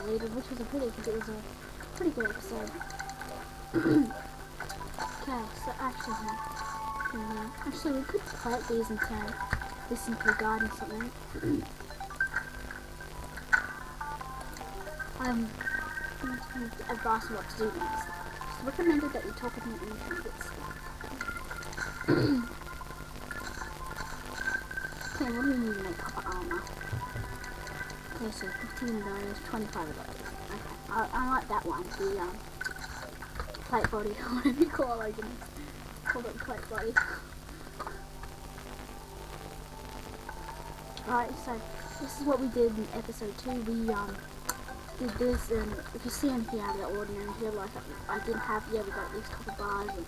deleted, which was a pity because it was a pretty good episode. Okay, so actually we could collect these and turn this into a garden or something. Advice on what to do next. It's recommended that you talk with me and you can get stuff. Okay, what do we need to make copper armor? Okay, so 15 of those, 25 of those. Okay, I like that one, the plate body, whatever you call it, call it plate body. Alright, so this is what we did in episode 2. We did this, and if you see anything out of the ordinary here, like I didn't have, we got these copper bars, and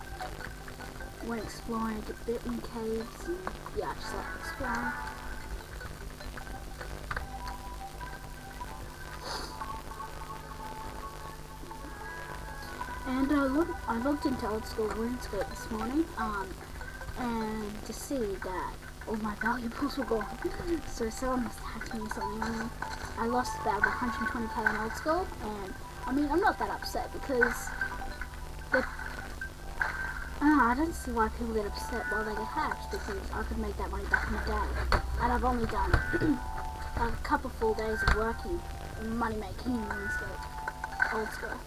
went exploring, did bit in caves, and yeah, I just like exploring. And I looked into old school RuneScape this morning, and to see that all my valuables were gone. So someone must have hacked me or something. I lost about 120k in old school, and I mean, I'm not that upset because I don't see why people get upset while they get hacked, because I could make that money back in the day. And I've only done a couple full days of working, money making in RuneScape, old school.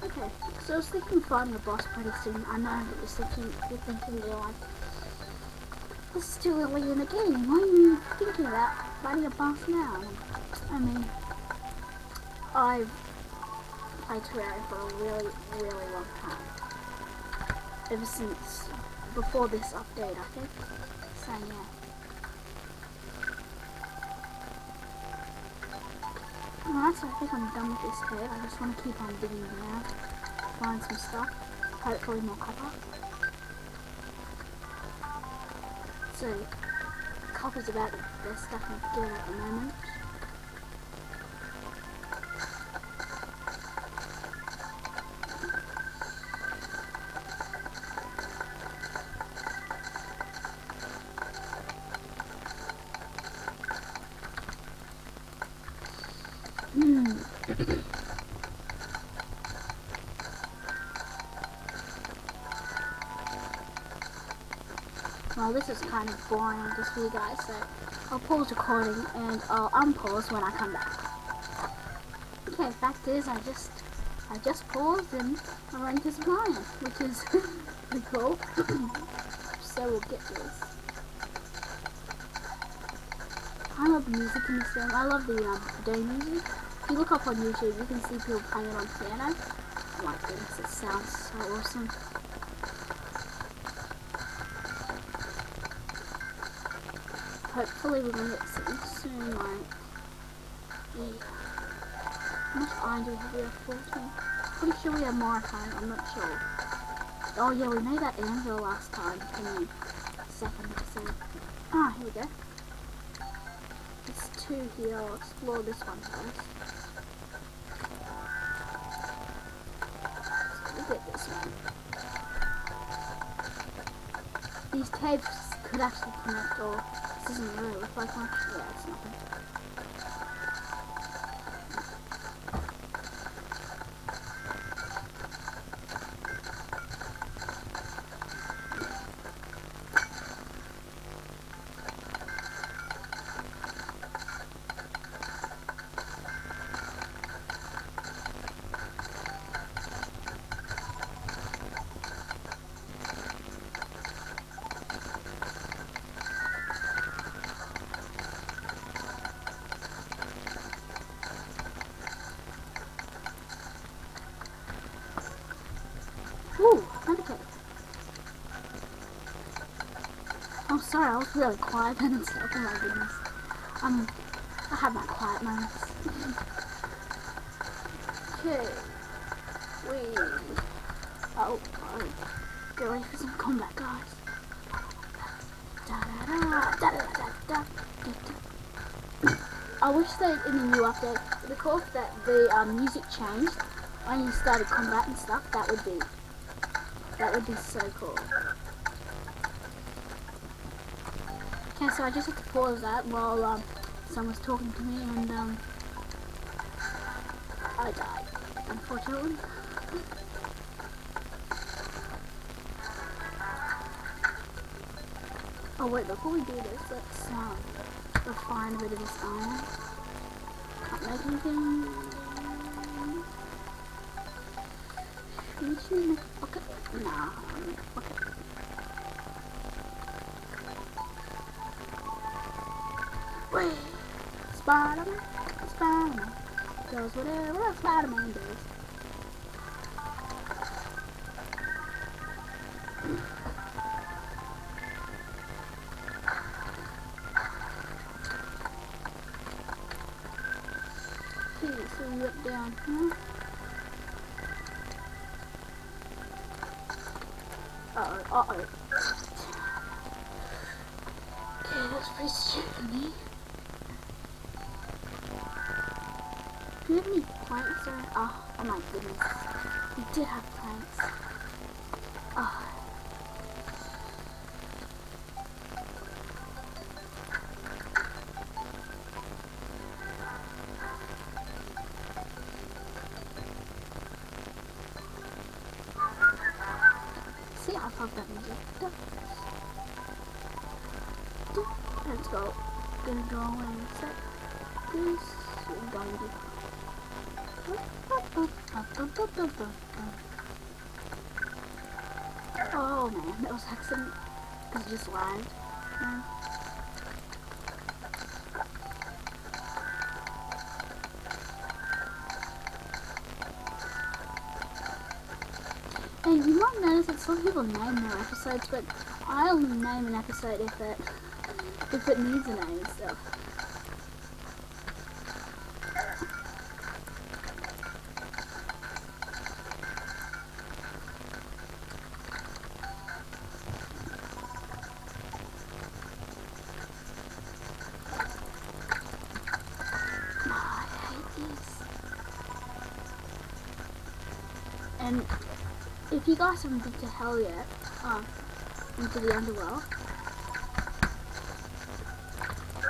Okay, so I was thinking of finding a boss pretty soon. I know that you're thinking, you're like, this is too early in the game. Why are you thinking about finding a boss now? I mean, I've played Terraria for a really, really long time. Ever since before this update, I think. So yeah. Alright, so I think I'm done with this cave. I just want to keep on digging around, find some stuff, hopefully more copper. So, copper's about the best stuff I can get at the moment. Well, this is kind of boring just for you guys, so I'll pause recording and I'll unpause when I come back. Okay, fact is, I just paused and I ran into some clients, which is pretty cool. So we'll get this. I love the music in this film. I love the day music. If you look up on YouTube, you can see people playing it on piano. Oh my goodness, it sounds so awesome. Hopefully we're going to get something soon, like, yeah. How much iron do we have? We have 14. Pretty sure we have more iron, I'm not sure. Oh yeah, we made that anvil last time in the second episode. Ah, here we go. There's 2 here, I'll explore this one first. So we'll get this one. These caves could actually connect, or this isn't really look like one. Yeah, it's nothing. Ooh, another cave. Oh, sorry, I was really quiet then and stuff. Oh my goodness. I have my quiet moments. Okay. Oh, get ready for some combat, guys. I wish that in the new update, because that the music changed when you started combat and stuff. That would be That would be so cool. Okay, so I just have to pause that while someone's talking to me and I died, unfortunately. Oh wait, before we do this, let's refine a bit of this iron. Can't make anything. Okay, nah, okay. Wait, Spider-Man, Spider-Man does whatever a Spider-Man does. Okay, so we look down here. Uh-oh. Okay, that's pretty stupid of me. Do you have any planks or... Oh my goodness. We did have planks. Oh. See how far that music does. Let's go. Gonna go and set this. We're going to oh man, that was an accident because it just lagged. Man. And you might notice that some people name their episodes, but I only name an episode if it needs a name and stuff. And if you guys haven't been to hell yet, into the underworld,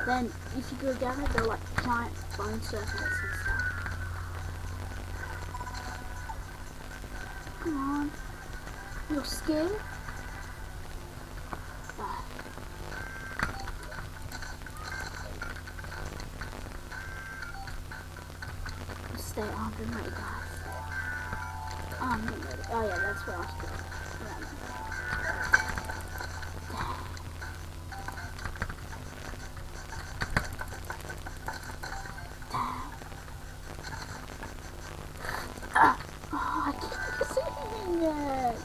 then if you go down there, there are like giant bone serpents and stuff. Come on, you're scared? Stay armed and ready, guys. Oh yeah, that's what I was doing. Oh, I can't see anything yet.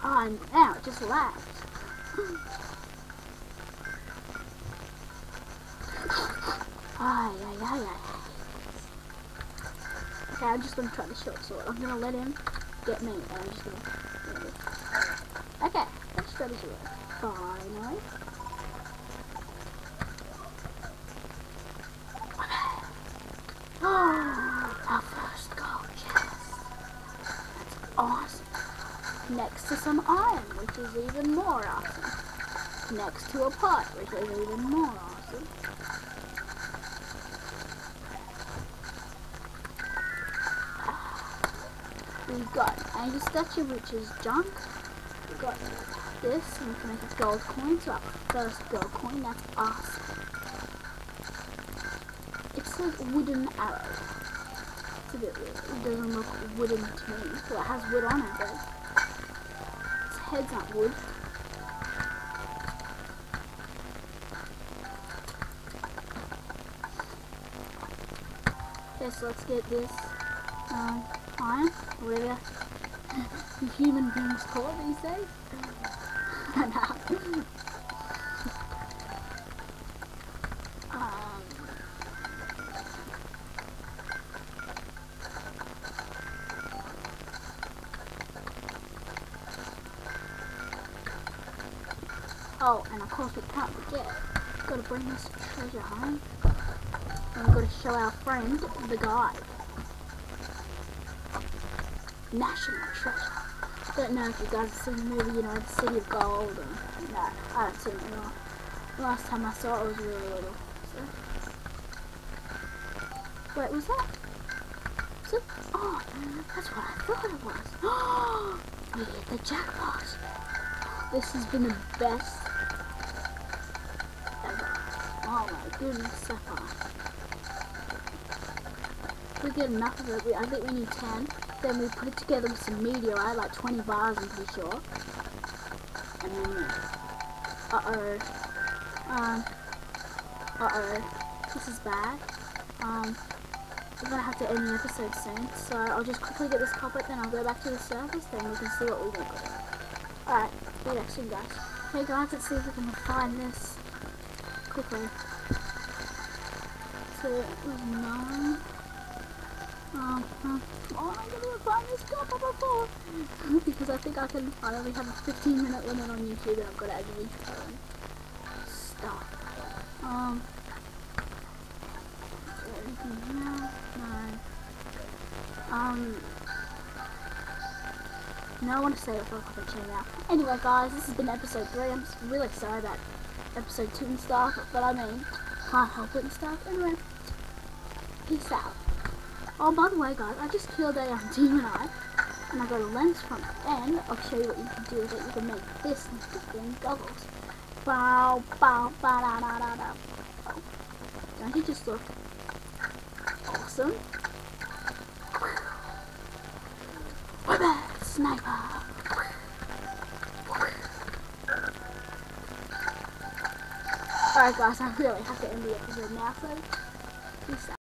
Oh, now it just lagged. Okay, I'm just gonna try the short sword. I'm gonna let him get me, and I'm just gonna. Okay, let's try the sword. Finally. Oh, our first gold chest. That's awesome. Next to some iron, which is even more awesome. Next to a pot, which is even more awesome. We've got an angel statue, which is junk. We've got this, and we can make a gold coin, so our first gold coin, that's awesome. It's like wooden arrow. It's a bit weird. It doesn't look wooden to me. Well, it has wood on it, but its head's not wood. Okay, so let's get this iron, whatever human beings call it these days. Oh, and of course we can't forget, gotta bring this treasure home. And we've got to show our friend the guide. National Treasure. Don't know if you guys have seen the movie, you know, The City of Gold. Or, no, I haven't seen it at all. The last time I saw it was really little. So. Wait, was that? Oh, that's what I thought it was. Oh, we hit the jackpot. This has been the best ever. Oh my goodness, so far. If we get enough of it, I think we need 10. Then we put it together with some meteorite, like 20 bars, I'm pretty sure. And then, this is bad. We're gonna have to end the episode soon, so I'll just quickly get this copper, then I'll go back to the surface, then we can see what we can do. Alright, see you next time, guys. Hey guys, let's see if we can find this quickly. So it was 9. I'm gonna find this copper before because I think I only have a 15-minute limit on YouTube, and I've got to actually stop. No, I want to say it for a quick chain out. Anyway, guys, this has been episode 3. I'm really sorry about episode 2 and stuff, but I mean, can't help it and stuff. Anyway, peace out. Oh, by the way, guys, I just killed a demon eye, and I got a lens from it, and I'll show you what you can do with it. You can make this in goggles. Bow, bow, ba da da da da. Oh. Don't he just look awesome? Sniper. Alright, guys, I really have to end the episode now, so peace out.